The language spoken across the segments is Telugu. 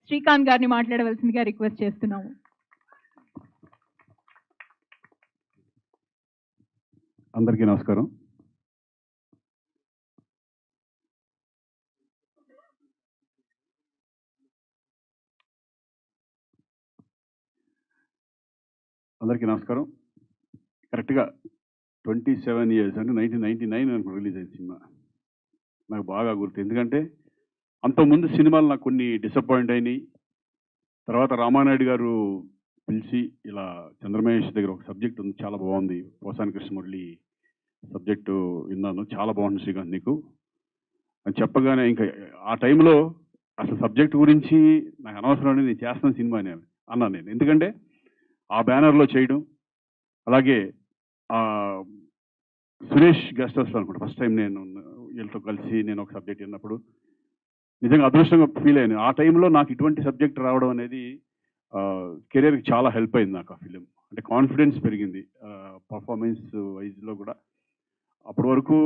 శ్రీకాంత్ గారిని మాట్లాడవలసిందిగా రిక్వెస్ట్ చేస్తున్నాము. అందరికీ నమస్కారం. కరెక్ట్గా 27 years అంటే 1999 అనుకో రిలీజ్ అయిన సినిమా నాకు బాగా గుర్తు. ఎందుకంటే అంతకుముందు సినిమాలు నాకు కొన్ని డిసప్పాయింట్ అయినాయి. తర్వాత రామానాయుడు గారు పిలిచి ఇలా చంద్రమహేష్ దగ్గర ఒక సబ్జెక్ట్ ఉంది, చాలా బాగుంది, పోసాని కృష్ణమురళి సబ్జెక్టు విన్నాను, చాలా బాగుంది శ్రీకాంత్ నీకు అని చెప్పగానే ఇంకా ఆ టైంలో అసలు సబ్జెక్ట్ గురించి నాకు అనవసరం, నేను చేస్తున్న సినిమా నేను అన్నాను నేను. ఎందుకంటే ఆ బ్యానర్లో చేయడం, అలాగే సురేష్ గెస్ట్ హౌస్లో అనుకుంటా ఫస్ట్ టైం నేను వీళ్ళతో కలిసి నేను ఒక సబ్జెక్ట్ విన్నప్పుడు నిజంగా అదృష్టంగా ఫీల్ అయ్యాను. ఆ టైంలో నాకు ఇటువంటి సబ్జెక్ట్ రావడం అనేది కెరీర్కి చాలా హెల్ప్ అయింది నాకు. ఆ ఫిలిం అంటే కాన్ఫిడెన్స్ పెరిగింది పర్ఫార్మెన్స్ వైజ్లో కూడా. అప్పటి వరకు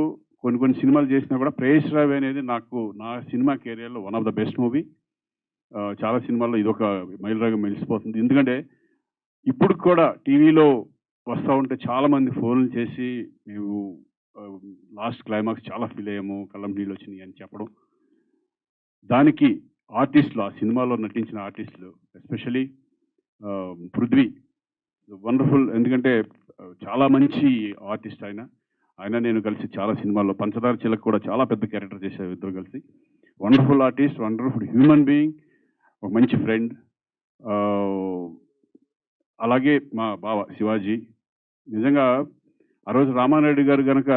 కొన్ని సినిమాలు చేసినా కూడా ప్రేయస్ రావి అనేది నాకు నా సినిమా కెరియర్లో one of the best movie. చాలా సినిమాల్లో ఇదొక మైలురాగా మెలిసిపోతుంది. ఎందుకంటే ఇప్పుడు కూడా టీవీలో వస్తూ ఉంటే చాలామంది ఫోన్లు చేసి మేము లాస్ట్ క్లైమాక్స్ చాలా ఫీల్ అయ్యాము, కళ్ళం నీళ్ళు వచ్చినాయి అని చెప్పడం. దానికి ఆర్టిస్టులు, ఆ సినిమాలో నటించిన ఆర్టిస్టులు ఎస్పెషలీ పృథ్వీ వండర్ఫుల్. ఎందుకంటే చాలా మంచి ఆర్టిస్ట్ ఆయన నేను కలిసి చాలా సినిమాల్లో పంచదార చిలక కూడా చాలా పెద్ద క్యారెక్టర్ చేశారు ఇద్దరు కలిసి. Wonderful artist, wonderful human being, ఒక మంచి ఫ్రెండ్. అలాగే మా బావ శివాజీ. నిజంగా ఆ రోజు రామానాయుడు గారు కనుక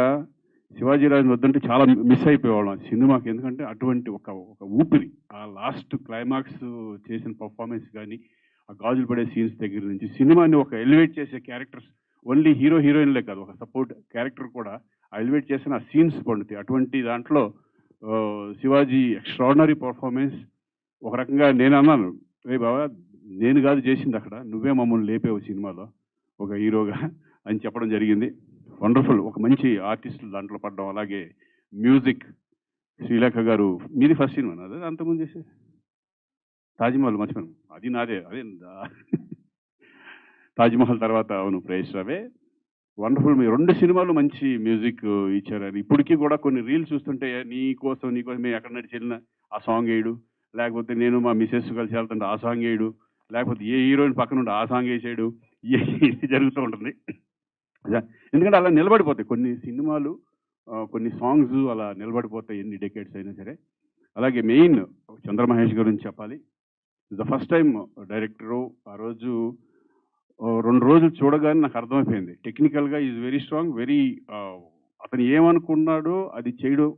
శివాజీరాజు వద్దంటే చాలా మిస్ అయిపోయేవాళ్ళం సినిమాకి. ఎందుకంటే అటువంటి ఒక ఊపిరి, ఆ లాస్ట్ క్లైమాక్స్ చేసిన పర్ఫార్మెన్స్ కానీ, ఆ గాజులు పడే సీన్స్ దగ్గర నుంచి సినిమాని ఒక ఎలివేట్ చేసే క్యారెక్టర్స్, ఓన్లీ హీరో హీరోయిన్లే కాదు, ఒక సపోర్ట్ క్యారెక్టర్ కూడా ఎలివేట్ చేసిన సీన్స్ పండుతాయి. అటువంటి దాంట్లో శివాజీ ఎక్స్ట్రాడినరీ పర్ఫార్మెన్స్. ఒక రకంగా నేను అన్నాను, రే బాబా నేను కాదు చేసింది, అక్కడ నువ్వే మమ్మల్ని లేపేవు సినిమాలో ఒక హీరోగా అని చెప్పడం జరిగింది. వండర్ఫుల్, ఒక మంచి ఆర్టిస్టులు దాంట్లో పడ్డం. అలాగే మ్యూజిక్ శ్రీలేఖ గారు, మీది ఫస్ట్ సినిమా అదే అంతకుముందు చేసే తాజ్మహల్ మర్చిపోయాను, అది నాదే, అదే తాజ్మహల్ తర్వాత అవును ప్రేయస్ రావే. వండర్ఫుల్, మీ 2 సినిమాలు మంచి మ్యూజిక్ ఇచ్చారు. ఇప్పటికీ కూడా కొన్ని రీల్స్ చూస్తుంటే నీకోసం మేము ఎక్కడ నడిచి వెళ్ళినా ఆ సాంగ్ వేయడు, లేకపోతే నేను మా మిసెస్ కలిసి వెళ్తుంటే ఆ సాంగ్ వేయడు, లేకపోతే ఏ హీరోయిన్ పక్కన ఉంటే ఆ సాంగ్ వేసాడు, జరుగుతూ ఉంటుంది. ఎందుకంటే అలా నిలబడిపోతాయి కొన్ని సినిమాలు, కొన్ని సాంగ్స్ అలా నిలబడిపోతాయి ఎన్ని డెకేడ్స్ అయినా సరే. అలాగే మెయిన్ చంద్రమహేష్ గురించి చెప్పాలి. The first time director. ఆ రోజు 2 రోజులు చూడగానే నాకు అర్థమైపోయింది, టెక్నికల్గా ఈజ్ వెరీ స్ట్రాంగ్, వెరీ అతను ఏమనుకున్నాడో అది చేయడం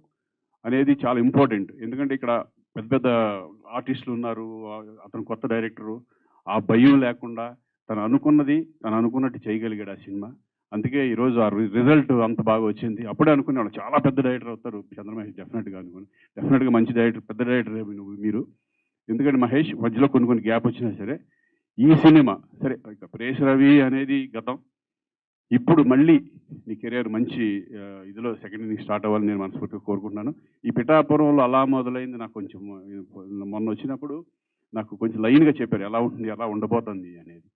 అనేది చాలా ఇంపార్టెంట్. ఎందుకంటే ఇక్కడ పెద్ద పెద్ద ఆర్టిస్టులు ఉన్నారు, అతను కొత్త డైరెక్టరు, ఆ భయం లేకుండా తను అనుకున్నట్టు చేయగలిగాడు ఆ సినిమా. అందుకే ఈరోజు ఆ రిజల్ట్ అంత బాగా వచ్చింది. అప్పుడే అనుకున్నాడు చాలా పెద్ద డైరెక్టర్ అవుతారు చంద్రమహేష్, డెఫినెట్గా మంచి డైరెక్టర్, పెద్ద డైరెక్టర్ మీరు. ఎందుకంటే మహేష్ మధ్యలో కొన్ని గ్యాప్ వచ్చినా సరే ఈ సినిమా సరే, ప్రేయస్ రావి అనేది గతం, ఇప్పుడు మళ్ళీ నీ కెరియర్ మంచి ఇదిలో సెకండ్ ఇన్నింగ్ స్టార్ట్ అవ్వాలని నేను మనస్ఫూర్తిగా కోరుకుంటున్నాను. ఈ పిఠాపురంలో అలా మొదలైంది నాకు కొంచెం, మొన్న వచ్చినప్పుడు నాకు కొంచెం లైన్గా చెప్పారు ఎలా ఉంటుంది, ఎలా ఉండబోతుంది అనేది.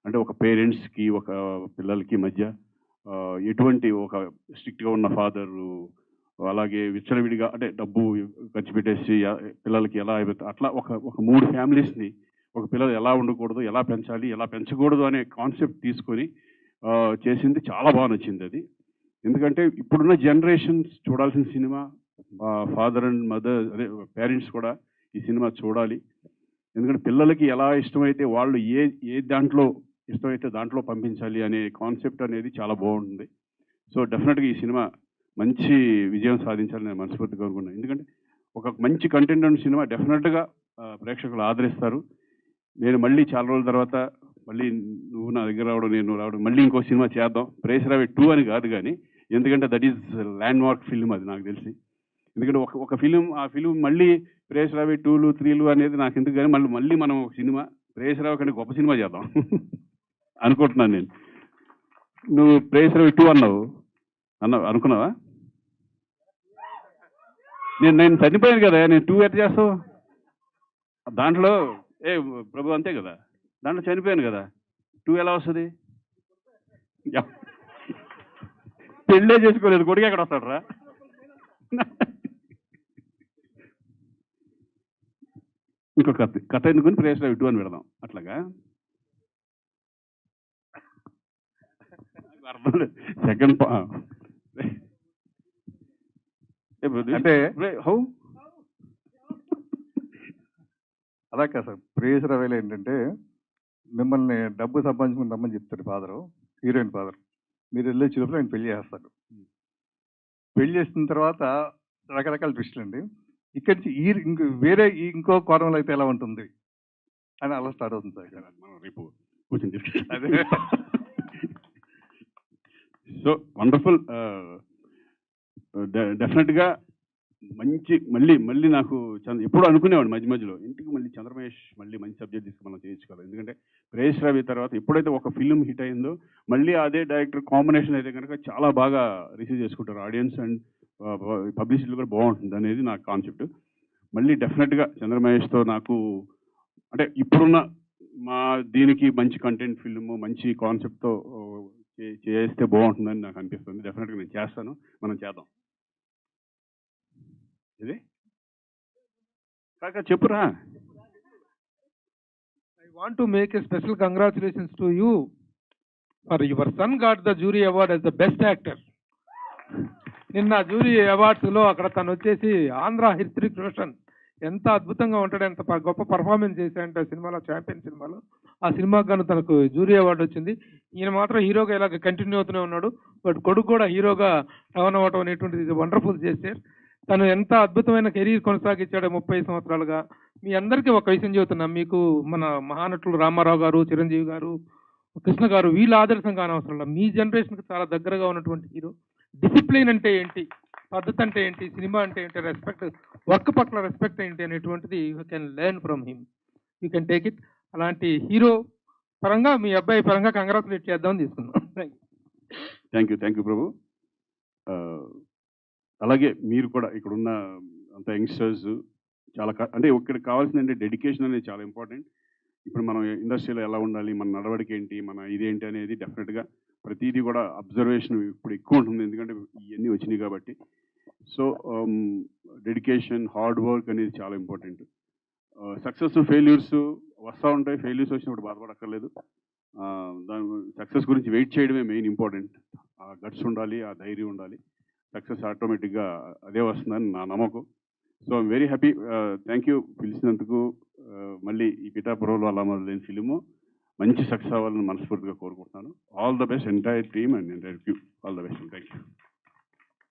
అంటే ఒక పేరెంట్స్కి ఒక పిల్లలకి మధ్య ఎటువంటి ఒక స్ట్రిక్ట్గా ఉన్న ఫాదరు, అలాగే విచ్చలవిడిగా అంటే డబ్బు ఖర్చు పెట్టేసి పిల్లలకి ఎలా అయిపోతుంది, అట్లా ఒక 3 ఫ్యామిలీస్ని ఒక పిల్లలు ఎలా ఉండకూడదు, ఎలా పెంచాలి, ఎలా పెంచకూడదు అనే కాన్సెప్ట్ తీసుకొని చేసింది. చాలా బాగా నచ్చింది అది. ఎందుకంటే ఇప్పుడున్న జనరేషన్స్ చూడాల్సిన సినిమా, ఫాదర్ అండ్ మదర్ అదే పేరెంట్స్ కూడా ఈ సినిమా చూడాలి. ఎందుకంటే పిల్లలకి ఎలా ఇష్టమైతే వాళ్ళు ఏ దాంట్లో ఇష్టమైతే దాంట్లో పంపించాలి అనే కాన్సెప్ట్ అనేది చాలా బాగుంటుంది. సో డెఫినెట్గా ఈ సినిమా మంచి విజయం సాధించాలని నేను మనస్ఫూర్తిగా కోరుకున్నాను. ఎందుకంటే ఒక మంచి కంటెంట్ ఉన్న సినిమా డెఫినెట్గా ప్రేక్షకులు ఆదరిస్తారు. నేను మళ్ళీ చాలా రోజుల తర్వాత మళ్ళీ నువ్వు నా దగ్గర రావడం, నేను రావడం, మళ్ళీ ఇంకో సినిమా చేద్దాం. ప్రేయస్ రావి 2 అని కాదు కానీ, ఎందుకంటే that is land mark film అది నాకు తెలిసి. ఎందుకంటే ఒక ఫిలిం, ఆ ఫిలిం మళ్ళీ ప్రేయస్ రావి 2లు 3లు అనేది నాకు ఎందుకు కానీ, మళ్ళీ మనం ఒక సినిమా ప్రేయస్ రావి కంటే గొప్ప సినిమా చేద్దాం అనుకుంటున్నాను నేను. నువ్వు ప్రేయస్ రావి 2 అనుకున్నావా? నేను చనిపోయాను కదా, నేను 2 ఎట్లా చేస్తావు? దాంట్లో ఏ ప్రభు అంతే కదా, దాంట్లో చనిపోయాను కదా, 2 ఎలా వస్తుంది? పెళ్ళే చేసుకోలేదు, కొడుకు ఎక్కడ వస్తాడు రా? ఇంకో కథ ఎందుకుని ప్రేయర్ 2 అని పెడదాం అట్లాగా. సెకండ్ అంటే హౌ అలా కాదు సార్, ప్రేయస్ రవేలో ఏంటంటే మిమ్మల్ని డబ్బు సంపాదించుకుని రమ్మని చెప్తాడు ఫాదరు, హీరోయిన్ ఫాదర్. మీరు వెళ్ళే చిలుపులో ఆయన పెళ్లి చేస్తాడు. పెళ్లి చేసిన తర్వాత రకరకాల ట్విస్టులు అండి. ఇక్కడి నుంచి వేరే ఇంకో కోణంలో అయితే ఎలా ఉంటుంది అని అలా స్టార్ట్ అవుతుంది సార్. మనం రేపు కూర్చొని అదే. సో వండర్ఫుల్, డెఫినెట్గా మంచి మళ్ళీ నాకు ఎప్పుడూ అనుకునేవాడు మధ్య మధ్యలో, ఇంటికి మళ్ళీ చంద్రమహేష్ మళ్ళీ మంచి సబ్జెక్ట్ తీసుకుని మనం చేయించుకోవాలి. ఎందుకంటే ప్రేయస్ రవి తర్వాత ఎప్పుడైతే ఒక ఫిల్మ్ హిట్ అయిందో మళ్ళీ అదే డైరెక్టర్ కాంబినేషన్ అయితే కనుక చాలా బాగా రిసీవ్ చేసుకుంటారు ఆడియన్స్, అండ్ పబ్లిసిటీ కూడా బాగుంటుంది అనేది నా కాన్సెప్ట్. మళ్ళీ డెఫినెట్గా చంద్రమహేష్తో నాకు అంటే ఇప్పుడున్న మా దీనికి మంచి కంటెంట్ ఫిల్మ్ మంచి కాన్సెప్ట్తో చేస్తే బాగుంటుందని నాకు అనిపిస్తుంది. డెఫినెట్గా నేను చేస్తాను, మనం చేద్దాం. ఇది కాక చెప్పురా. I want to make a special congratulations to you for your son got the jury award as the best actor. నిన్న జూరీ అవార్డ్స్ లో అక్కడ తను వచ్చేసి ఆంధ్ర హృతిక్ రోషన్ ఎంత అద్భుతంగా ఉంటాడు, ఎంత గొప్ప పర్ఫార్మెన్స్ చేశాడంటే సినిమాలో, ఛాంపియన్ సినిమాలో. ఆ సినిమాకి గాను తనకు జూరీ అవార్డు వచ్చింది. ఈయన మాత్రం హీరోగా ఇలాగ కంటిన్యూ అవుతూనే ఉన్నాడు, బట్ కొడుకు కూడా హీరోగా టర్న్ అవ్వటం అనేటువంటిది వండర్ఫుల్ చేశారు. తను ఎంత అద్భుతమైన కెరీర్ కొనసాగించాడో 30 సంవత్సరాలుగా. మీ అందరికీ ఒక విషయం చెబుతున్నాం, మీకు మన మహానటులు రామారావు గారు, చిరంజీవి గారు, కృష్ణ గారు వీళ్ళ ఆదర్శం కానవసరం లేదు. మీ జనరేషన్కి చాలా దగ్గరగా ఉన్నటువంటి హీరో. డిసిప్లిన్ అంటే ఏంటి, పద్ధతి అంటే ఏంటి, సినిమా అంటే ఏంటి, రెస్పెక్ట్, వర్క్ పట్ల రెస్పెక్ట్ ఏంటి అనేటువంటిది you can learn from him, you can take it. అలాంటి హీరో పరంగా మీ అబ్బాయి పరంగా కంగ్రాచులేట్ చేద్దామని తీసుకున్నాం. థ్యాంక్ యూ ప్రభు. అలాగే మీరు కూడా ఇక్కడున్న అంత యంగ్స్టర్స్ చాలా అంటే ఇక్కడ కావాల్సింది అంటే డెడికేషన్ అనేది చాలా ఇంపార్టెంట్. ఇప్పుడు మనం ఇండస్ట్రీలో ఎలా ఉండాలి, మన నడవడిక ఏంటి, మన ఇదేంటి అనేది డెఫినెట్గా ప్రతిదీ కూడా అబ్జర్వేషన్ ఇప్పుడు ఎక్కువ ఉంటుంది, ఎందుకంటే ఇవన్నీ వచ్చినాయి కాబట్టి. సో డెడికేషన్, హార్డ్ వర్క్ అనేది చాలా ఇంపార్టెంట్. సక్సెస్ ఫెయిల్యూర్స్ వస్తూ ఉంటాయి, ఫెయిల్యూర్స్ వచ్చినప్పుడు బాధపడక్కర్లేదు. దాని సక్సెస్ గురించి వెయిట్ చేయడమే మెయిన్ ఇంపార్టెంట్. ఆ గట్స్ ఉండాలి, ఆ ధైర్యం ఉండాలి. సక్సెస్ ఆటోమేటిక్గా అదే వస్తుందని నా నమ్మకం. So I'm very happy. Thank you పిలిచినందుకు. మళ్ళీ ఈ పిఠాపురంలో అలా మొదలైన ఫిలిము మంచి సక్సెస్ అవ్వాలని మనస్ఫూర్తిగా కోరుకుంటున్నాను. All the best entire team and entire crew. All the best. Thank you.